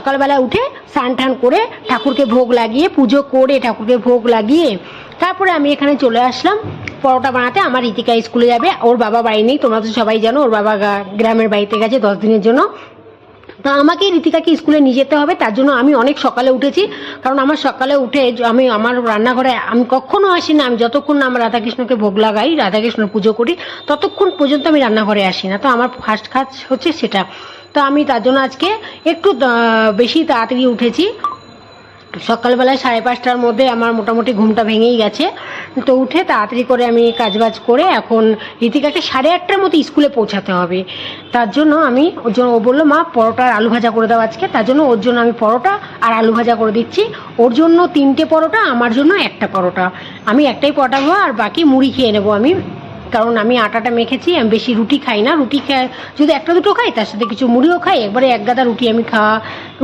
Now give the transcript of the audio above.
সকালবেলা উঠে স্নান টান করে ঠাকুরকে ভোগ লাগিয়ে পুজো করে ঠাকুরকে ভোগ লাগিয়ে তারপরে আমি এখানে চলে আসলাম পরোটা বানাতে। আমার ঋতিকা স্কুলে যাবে, ওর বাবা বাড়ি নেই, তোমরা তো সবাই জানো, ওর বাবা গ্রামের বাড়িতে গেছে 10 দিনের জন্য। তো আমাকে ঋতিকাকে স্কুলে নিয়ে যেতে হবে, তার জন্য আমি অনেক সকালে উঠেছি। কারণ আমার সকালে উঠে আমি আমার রান্নাঘরে আমি কখনো আসি না, আমি যতক্ষণ না আমার রাধাকৃষ্ণকে ভোগ লাগাই, রাধাকৃষ্ণ পুজো করি, ততক্ষণ পর্যন্ত আমি রান্নাঘরে আসি না। তো আমার ফার্স্ট কাজ হচ্ছে সেটা। তো আমি তার জন্য আজকে একটু বেশি তাড়াতাড়ি উঠেছি। সকালবেলায় 5:30টার মধ্যে আমার মোটামুটি ঘুমটা ভেঙেই গেছে। তো উঠে তাড়াতাড়ি করে আমি কাজবাজ করে এখন ঋতিকাকে 8:30টার মতো স্কুলে পৌঁছাতে হবে। তার জন্য আমি ওর জন্য, ও বললো মা পরোটা আর আলু ভাজা করে দাও আজকে, তার জন্য ওর জন্য আমি পরোটা আর আলু ভাজা করে দিচ্ছি। ওর জন্য 3টে পরোটা, আমার জন্য 1টা পরোটা। আমি একটাই পরোটা খাবো আর বাকি মুড়ি খেয়ে নেবো আমি, কারণ আমি আটাটা মেখেছি। আমি বেশি রুটি খাই না, রুটি যদি 1টা 2টো খাই তার সাথে কিছু মুড়িও খাই, একবারে 1 গাদা রুটি আমি খাওয়া